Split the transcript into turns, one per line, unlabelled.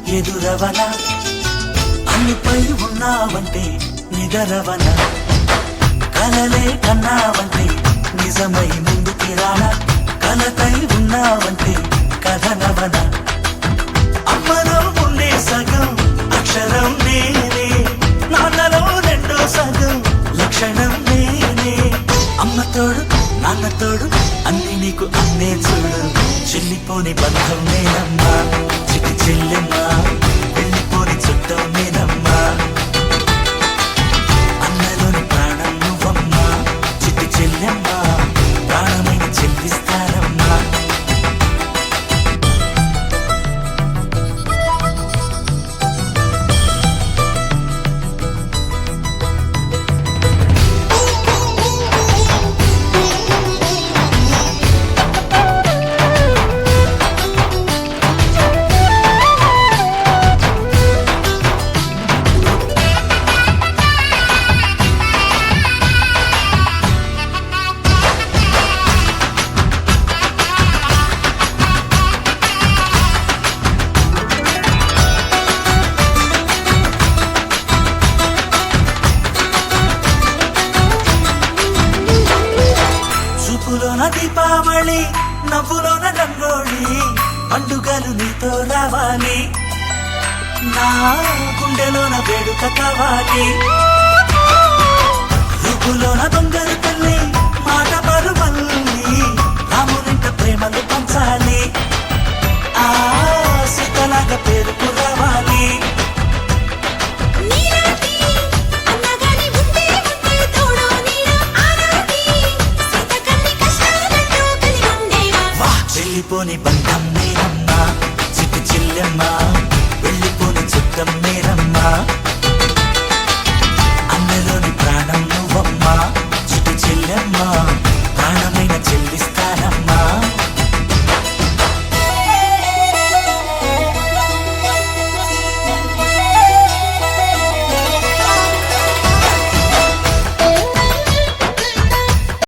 ఎదురవన అన్నిపై ఉన్నావంటే నిదరవన కలలే కన్నావంటే నిజమై ముందుకి రానా కలతై ఉన్నావంటే కథనవన అమ్మలో ఉండే సగం అక్షరం నేనే నాన్నలో రెండో సగం లక్షణం నేనే అమ్మ తోడు నాన్న తోడు అన్ని నీకు అన్నే చూడు చెల్లిపోని బంధం నేనమ్మా చిటి చెల్లెమ్మా వెళ్ళిపోని చుట్టం నేనమ్మా అన్నలోని ప్రాణం నువ్వమ్మా చిటి చెల్లెమ్మా ప్రాణమైన చెల్లిస్తానమ్మా చూపులోన దీపావళి నవ్వులోన రంగోళి పండుగలు నీతో రావాలి నా గుండెలోన వేడుక కావాలి రూపులోన దొంగలు తల్లి మాట పరుమల్లి రామునింట ప్రేమలు పంచాలి ఆ సీతలాగా పేరుకు రావాలి వెళ్ళిపోని బంధం నేనమ్మా చిట్టి చెల్లెమ్మా వెళ్ళిపోని చుట్టం నేనమ్మా అన్నలోని ప్రాణం నువ్వమ్మా చిట్టి చెల్లెమ్మా